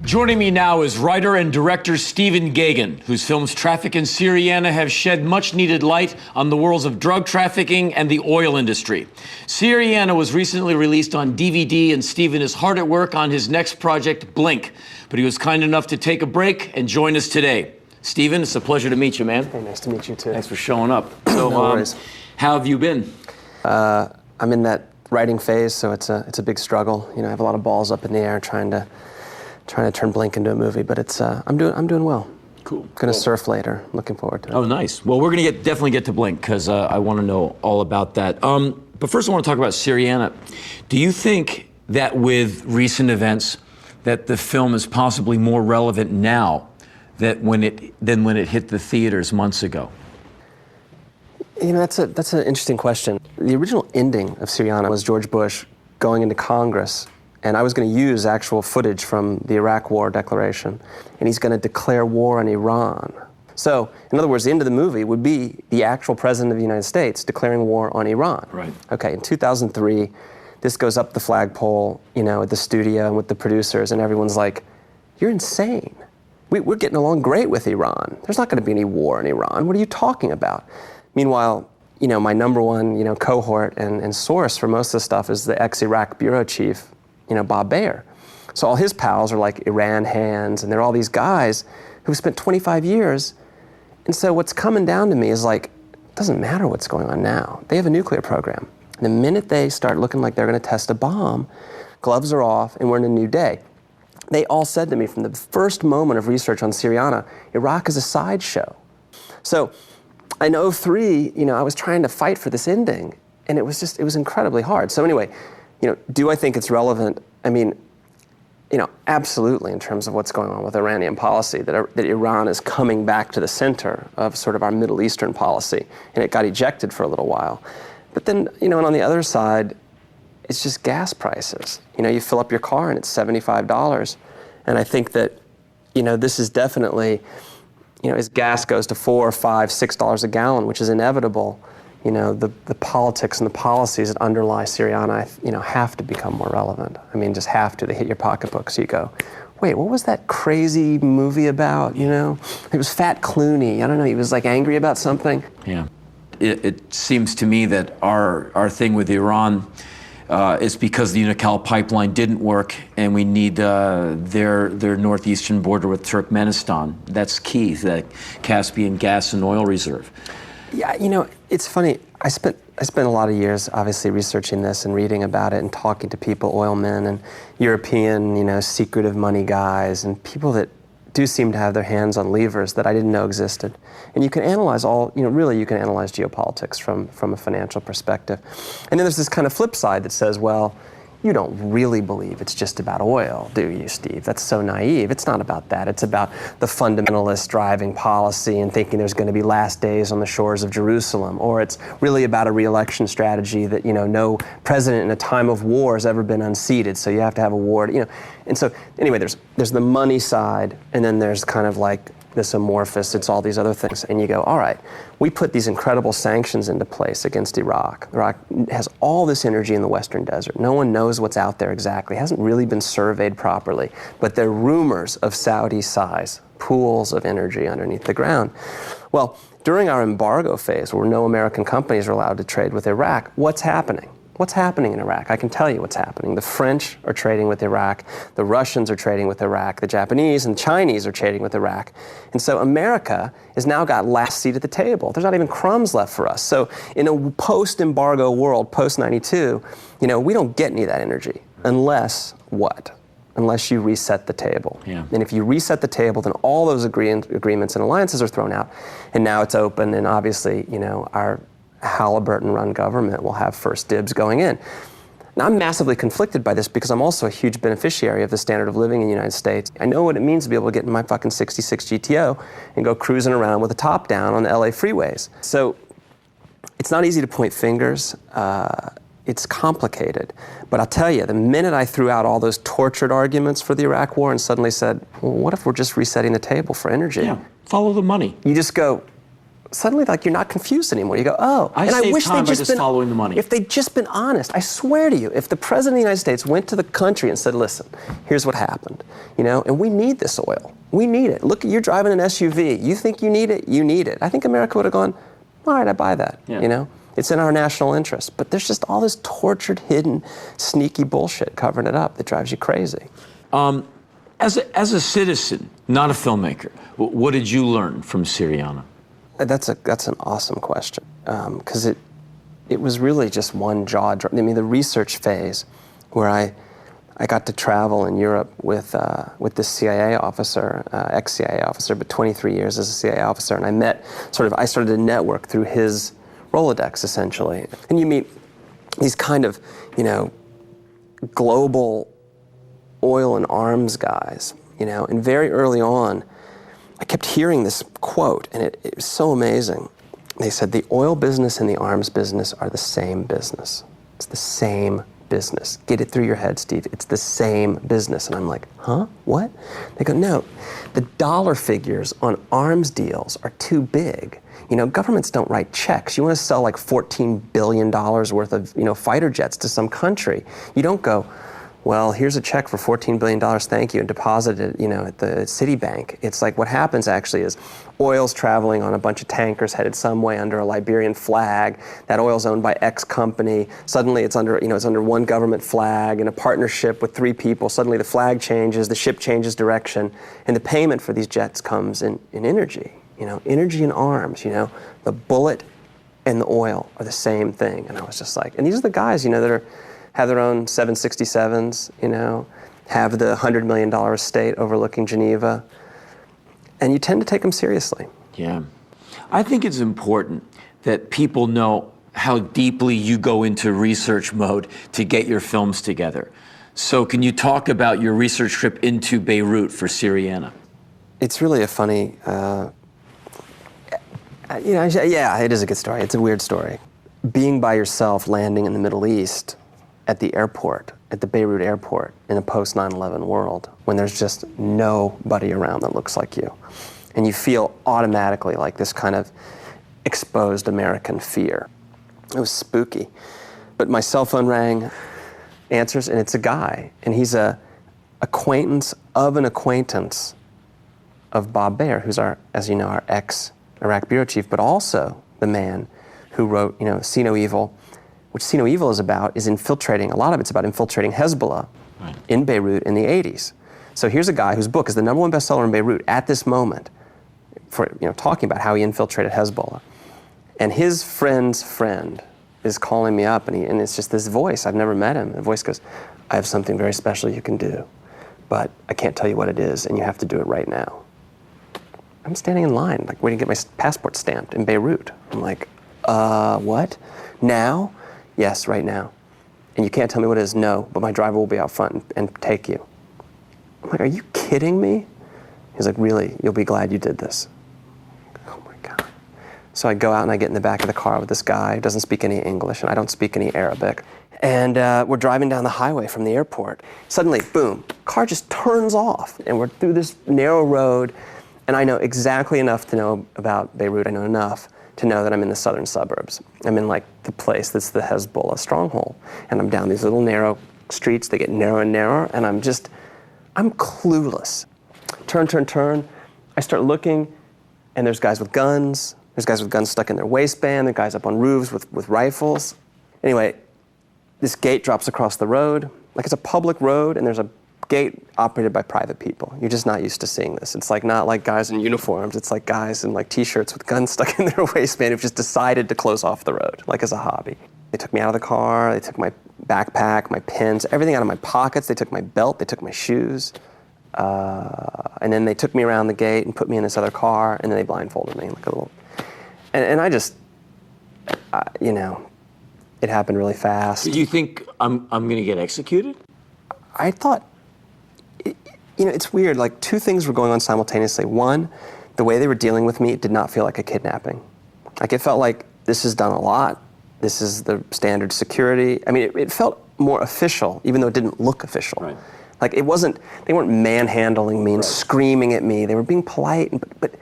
Joining me now is writer and director Stephen Gaghan, whose films Traffic and Syriana have shed much-needed light on the worlds of drug trafficking and the oil industry. Syriana was recently released on DVD, and Stephen is hard at work on his next project, Blink. But he was kind enough to take a break and join us today. Stephen, it's a pleasure to meet you, man. Hey, nice to meet you, too. Thanks for showing up. So, no worries. How have you been? I'm in that writing phase, so it's a big struggle. You know, I have a lot of balls up in the air trying to turn Blink into a movie, but it's I'm doing well. Cool. Gonna surf later. Looking forward to it. Oh, nice. Well, we're gonna definitely get to Blink because I want to know all about that. But first, I want to talk about Syriana. Do you think that with recent events, that the film is possibly more relevant now than when it hit the theaters months ago? You know, that's an interesting question. The original ending of Syriana was George Bush going into Congress, and I was going to use actual footage from the Iraq War declaration, and he's going to declare war on Iran. So, in other words, the end of the movie would be the actual president of the United States declaring war on Iran. Right. Okay, in 2003, this goes up the flagpole, you know, at the studio and with the producers, and everyone's like, "You're insane. We're getting along great with Iran. There's not going to be any war in Iran. What are you talking about?" Meanwhile, you know, my number one, cohort and source for most of the stuff is the ex-Iraq bureau chief, Bob Baer. So all his pals are like Iran hands, and they're all these guys who've spent 25 years. And so what's coming down to me is like, it doesn't matter what's going on now. They have a nuclear program. And the minute they start looking like they're going to test a bomb, gloves are off, and we're in a new day. They all said to me from the first moment of research on Syriana, Iraq is a sideshow. So in 2003, I was trying to fight for this ending, and it was incredibly hard. So anyway, do I think it's relevant? I mean, absolutely, in terms of what's going on with Iranian policy, that Iran is coming back to the center of sort of our Middle Eastern policy, and it got ejected for a little while. But then, and on the other side, it's just gas prices. You fill up your car and it's $75, and I think that, this is definitely, as gas goes to $4, $5, $6 a gallon, which is inevitable, the politics and the policies that underlie Syriana, have to become more relevant. I mean, just have to. They hit your pocketbook, so you go, wait, what was that crazy movie about, It was Fat Clooney. I don't know, he was like angry about something. Yeah. It seems to me that our thing with Iran is because the Unocal pipeline didn't work, and we need their northeastern border with Turkmenistan. That's key, that Caspian gas and oil reserve. Yeah, it's funny. I spent a lot of years, obviously, researching this and reading about it and talking to people, oilmen and European, secretive money guys, and people that do seem to have their hands on levers that I didn't know existed. And you can analyze really you can analyze geopolitics from a financial perspective. And then there's this kind of flip side that says, well, you don't really believe it's just about oil, do you, Steve? That's so naive. It's not about that. It's about the fundamentalists driving policy and thinking there's going to be last days on the shores of Jerusalem. Or it's really about a re-election strategy that, no president in a time of war has ever been unseated, so you have to have a war, And so, anyway, there's the money side, and then there's kind of like this amorphous, it's all these other things. And you go, all right, we put these incredible sanctions into place against Iraq. Iraq has all this energy in the Western Desert. No one knows what's out there exactly. It hasn't really been surveyed properly. But there are rumors of Saudi-size pools of energy underneath the ground. Well, during our embargo phase, where no American companies are allowed to trade with Iraq, what's happening? What's happening in Iraq? I can tell you what's happening. The French are trading with Iraq. The Russians are trading with Iraq. The Japanese and Chinese are trading with Iraq. And so America has now got last seat at the table. There's not even crumbs left for us. So in a post-embargo world, post-92, we don't get any of that energy. Unless what? Unless you reset the table. Yeah. And if you reset the table, then all those agreements and alliances are thrown out. And now it's open, and obviously, our Halliburton-run government will have first dibs going in. Now, I'm massively conflicted by this because I'm also a huge beneficiary of the standard of living in the United States. I know what it means to be able to get in my fucking 66 GTO and go cruising around with the top down on the LA freeways. So it's not easy to point fingers. It's complicated. But I'll tell you, the minute I threw out all those tortured arguments for the Iraq war and suddenly said, well, what if we're just resetting the table for energy? Yeah, follow the money. You just go, suddenly, like, you're not confused anymore. You go, oh. I wish they'd just been following the money. If they'd just been honest, I swear to you, if the president of the United States went to the country and said, listen, here's what happened, and we need this oil. We need it. Look, you're driving an SUV. You think you need it? You need it. I think America would have gone, all right, I buy that, It's in our national interest. But there's just all this tortured, hidden, sneaky bullshit covering it up that drives you crazy. As a citizen, not a filmmaker, what did you learn from Syriana? That's an awesome question, because it was really just one jaw drop. I mean, the research phase, where I got to travel in Europe with this CIA officer, ex-CIA officer, but 23 years as a CIA officer, and I started a network through his Rolodex, essentially. And you meet these kind of, global oil and arms guys, and very early on, I kept hearing this quote, and it was so amazing. They said, the oil business and the arms business are the same business. It's the same business. Get it through your head, Steve. It's the same business. And I'm like, huh? What? They go, no, the dollar figures on arms deals are too big. Governments don't write checks. You want to sell like $14 billion worth of, fighter jets to some country. You don't go, well, here's a check for $14 billion, thank you, and deposit it, at the Citibank. It's like what happens actually is oil's traveling on a bunch of tankers headed some way under a Liberian flag. That oil's owned by X company. Suddenly it's under one government flag in a partnership with 3 people. Suddenly the flag changes, the ship changes direction, and the payment for these jets comes in energy. Energy and arms, the bullet and the oil are the same thing. And I was just like, and these are the guys, that have their own 767s, have the $100 million estate overlooking Geneva, and you tend to take them seriously. Yeah. I think it's important that people know how deeply you go into research mode to get your films together. So can you talk about your research trip into Beirut for Syriana? It's really a funny, yeah, it is a good story. It's a weird story. Being by yourself, landing in the Middle East, at the airport, at the Beirut airport, in a post-9/11 world, when there's just nobody around that looks like you. And you feel automatically like this kind of exposed American fear. It was spooky. But my cell phone rang, answers, and it's a guy. And he's a acquaintance of an acquaintance of Bob Baer, who's as you know, our ex-Iraq bureau chief, but also the man who wrote, See No Evil, which See No Evil is infiltrating, a lot of it's about infiltrating Hezbollah in Beirut in the 80s. So here's a guy whose book is the #1 bestseller in Beirut at this moment, for talking about how he infiltrated Hezbollah. And his friend's friend is calling me up, and it's just this voice. I've never met him. The voice goes, I have something very special you can do, but I can't tell you what it is, and you have to do it right now. I'm standing in line, like waiting to get my passport stamped in Beirut. I'm like, what? Now? Yes, right now. And you can't tell me what it is? No, but my driver will be out front and take you. I'm like, are you kidding me? He's like, really, you'll be glad you did this. Oh my God. So I go out and I get in the back of the car with this guy who doesn't speak any English, and I don't speak any Arabic. And we're driving down the highway from the airport. Suddenly, boom, car just turns off, and we're through this narrow road, and I know exactly enough to know about Beirut. I know enough to know that I'm in the southern suburbs. I'm in like the place that's the Hezbollah stronghold. And I'm down these little narrow streets, they get narrower and narrower, and I'm clueless. Turn. I start looking, and there's guys with guns. There's guys with guns stuck in their waistband. There are guys up on roofs with rifles. Anyway, this gate drops across the road. Like it's a public road, and there's a gate operated by private people. You're just not used to seeing this. It's like not like guys in uniforms. It's like guys in like t-shirts with guns stuck in their waistband who've just decided to close off the road, like as a hobby. They took me out of the car. They took my backpack, my pins, everything out of my pockets. They took my belt. They took my shoes. And then they took me around the gate and put me in this other car, and then they blindfolded me like a little. And I just, it happened really fast. Do you think I'm going to get executed? I thought, it's weird. Like 2 things were going on simultaneously. One, the way they were dealing with me, it did not feel like a kidnapping. Like it felt like this is done a lot. This is the standard security. I mean, it felt more official, even though it didn't look official. Right. Like they weren't manhandling me and screaming at me. They were being polite, but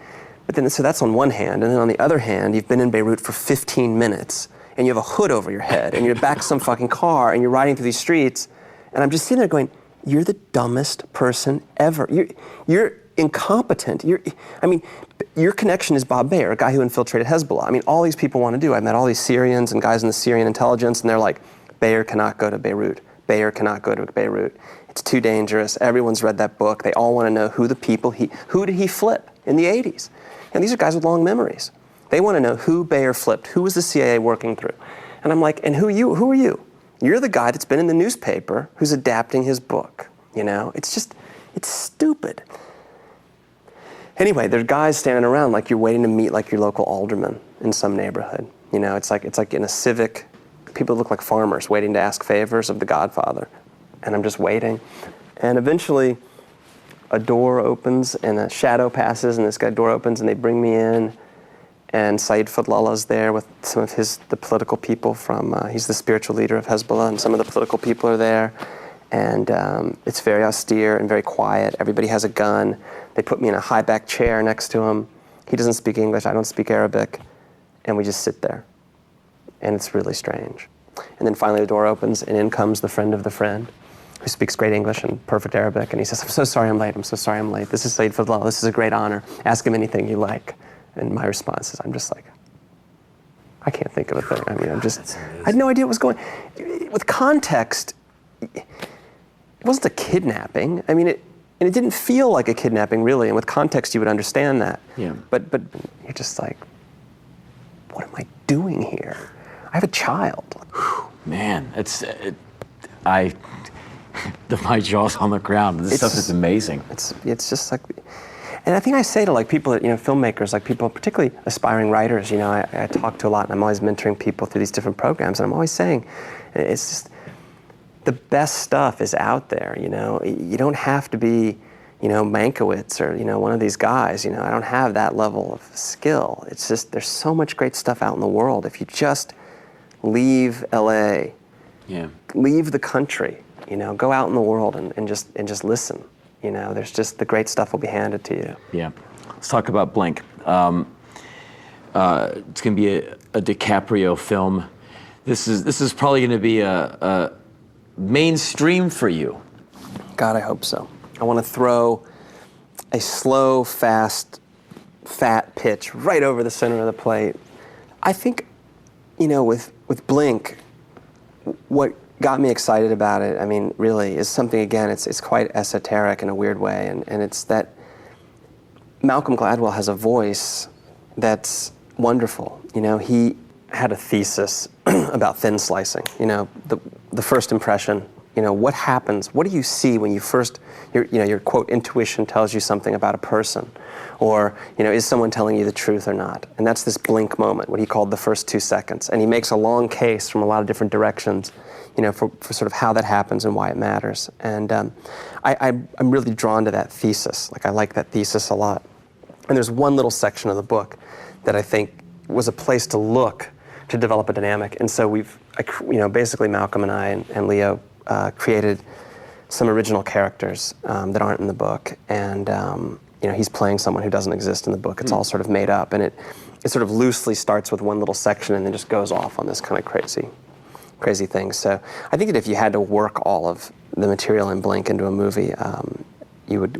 But then, so that's on one hand, and then on the other hand, you've been in Beirut for 15 minutes, and you have a hood over your head, and you're back some fucking car, and you're riding through these streets, and I'm just sitting there going, you're the dumbest person ever. You're incompetent. I mean, your connection is Bob Baer, a guy who infiltrated Hezbollah. I mean, all these people want to do. I've met all these Syrians and guys in the Syrian intelligence, and they're like, Baer cannot go to Beirut. Baer cannot go to Beirut. It's too dangerous. Everyone's read that book. They all want to know who did he flip in the 80s? And these are guys with long memories. They want to know who Baer flipped, who was the CIA working through. And I'm like, and who are you? You're the guy that's been in the newspaper who's adapting his book. It's stupid. Anyway, there's guys standing around like you're waiting to meet like your local alderman in some neighborhood. It's like in a civic, people look like farmers waiting to ask favors of the Godfather. And I'm just waiting. And eventually a door opens and a shadow passes and this door opens and they bring me in. And Fadlullah's there with some of the political people he's the spiritual leader of Hezbollah, and some of the political people are there. And it's very austere and very quiet. Everybody has a gun. They put me in a high back chair next to him. He doesn't speak English, I don't speak Arabic. And we just sit there. And it's really strange. And then finally the door opens and in comes the friend of the friend, who speaks great English and perfect Arabic. And he says, I'm so sorry I'm late. This is Sayyid Fadlullah. This is a great honor. Ask him anything you like. And my response is, I'm just like, I can't think of a thing. I mean, I had no idea what was going on. With context, it wasn't a kidnapping. I mean, it didn't feel like a kidnapping, really. And with context, you would understand that. Yeah. But you're just like, what am I doing here? I have a child. Man, my jaw's on the ground. This stuff is amazing. It's just like, and I think I say to like people, filmmakers, like people, particularly aspiring writers, I talk to a lot, and I'm always mentoring people through these different programs, and I'm always saying, it's just, the best stuff is out there, You don't have to be, Mankiewicz or, one of these guys, I don't have that level of skill. It's just, there's so much great stuff out in the world. If you just leave LA, leave the country, go out in the world and just listen. There's just the great stuff will be handed to you. Yeah. Let's talk about Blink. It's going to be a DiCaprio film. This is probably going to be a mainstream for you. God, I hope so. I want to throw a slow, fast, fat pitch right over the center of the plate. I think, with Blink, what got me excited about it, I mean, really, is something, again, it's quite esoteric in a weird way, and it's that Malcolm Gladwell has a voice that's wonderful. He had a thesis about thin slicing. The first impression, what happens, what do you see when you first, your quote, intuition tells you something about a person, or, is someone telling you the truth or not? And that's this Blink moment, what he called the first 2 seconds. And he makes a long case from a lot of different directions, for sort of how that happens and why it matters. And I'm really drawn to that thesis. Like, I like that thesis a lot. And there's one little section of the book that I think was a place to look to develop a dynamic. And so basically Malcolm and I and Leo created some original characters that aren't in the book. And, he's playing someone who doesn't exist in the book. It's all sort of made up. And it sort of loosely starts with one little section and then just goes off on this kind of crazy things. So I think that if you had to work all of the material in Blink into a movie, you would,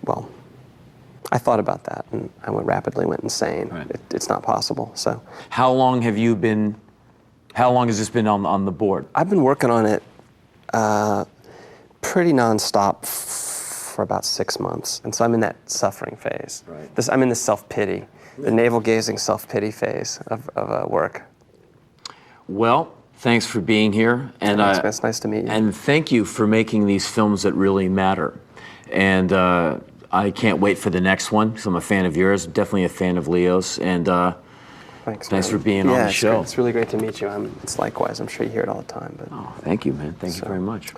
I thought about that and I rapidly went insane. Right. It's not possible, so. How long has this been on the board? I've been working on it pretty nonstop for about 6 months. And so I'm in that suffering phase. Right. I'm in the self-pity, the navel-gazing self-pity phase of work. Well, thanks for being here. And it's nice to meet you. And thank you for making these films that really matter. And I can't wait for the next one, because I'm a fan of yours, definitely a fan of Leo's. And thanks for being on the show. It's really great to meet you. It's likewise. I'm sure you hear it all the time. But thank you, man. Thank you very much.